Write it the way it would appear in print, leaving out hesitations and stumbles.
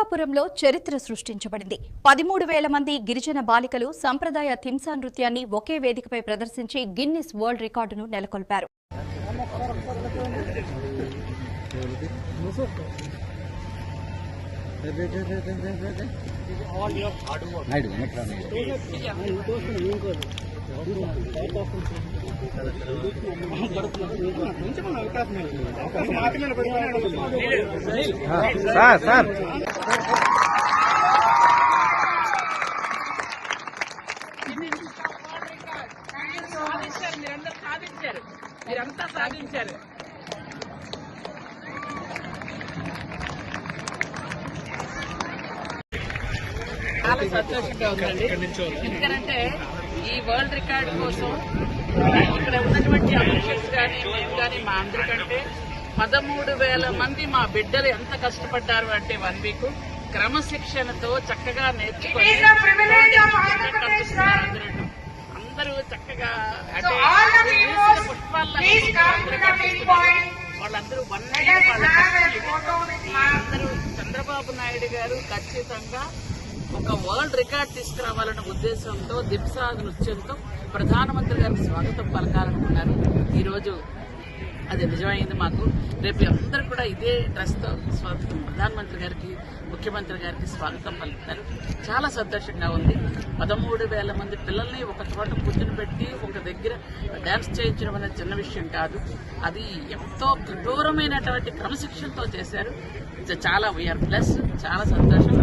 నరసాపురంలో చరిత్ర సృష్టించబడింది. 13,000 మంది గిరిజన బాలికలు సంప్రదాయ థింసా నృత్యాన్ని ఒకే వేదికపై ప్రదర్శించి గిన్నిస్ వరల్డ్ రికార్డును నెలకొల్పారు. మీరంతా సాధించారు. చాలా సంతోషంగా ఉందండి. ఎందుకంటే ఈ వరల్డ్ రికార్డు కోసం ఇక్కడ ఉన్నటువంటి అఫీషియల్స్ కానీ మేము కానీ మా అందరికంటే 13,000 మంది మా బిడ్డలు ఎంత కష్టపడ్డారు అంటే 1 వీక్ క్రమశిక్షణతో చక్కగా నేర్చుకొని అందరూ చక్కగా అంటే వాళ్ళందరూ అందరూ చంద్రబాబు నాయుడు గారు ఖచ్చితంగా ఒక వరల్డ్ రికార్డ్ తీసుకురావాలన్న ఉద్దేశంతో దింసా నృత్యంతో ప్రధానమంత్రి గారికి స్వాగతం పలకాలనుకున్నారు. ఈరోజు అది నిజమైంది. మాకు రేపు అందరూ కూడా ఇదే డ్రెస్తో ప్రధానమంత్రి గారికి ముఖ్యమంత్రి గారికి స్వాగతం పలుకుతారు. చాలా సంతోషంగా ఉంది. 13,000 మంది పిల్లల్ని ఒక చోట కూర్చుని పెట్టి ఒక దగ్గర డాన్స్ చేయించడం అనేది చిన్న విషయం కాదు. అది ఎంతో కఠోరమైనటువంటి క్రమశిక్షణతో చేశారు. చాలా వీఆర్ ప్లస్ చాలా సంతోషం.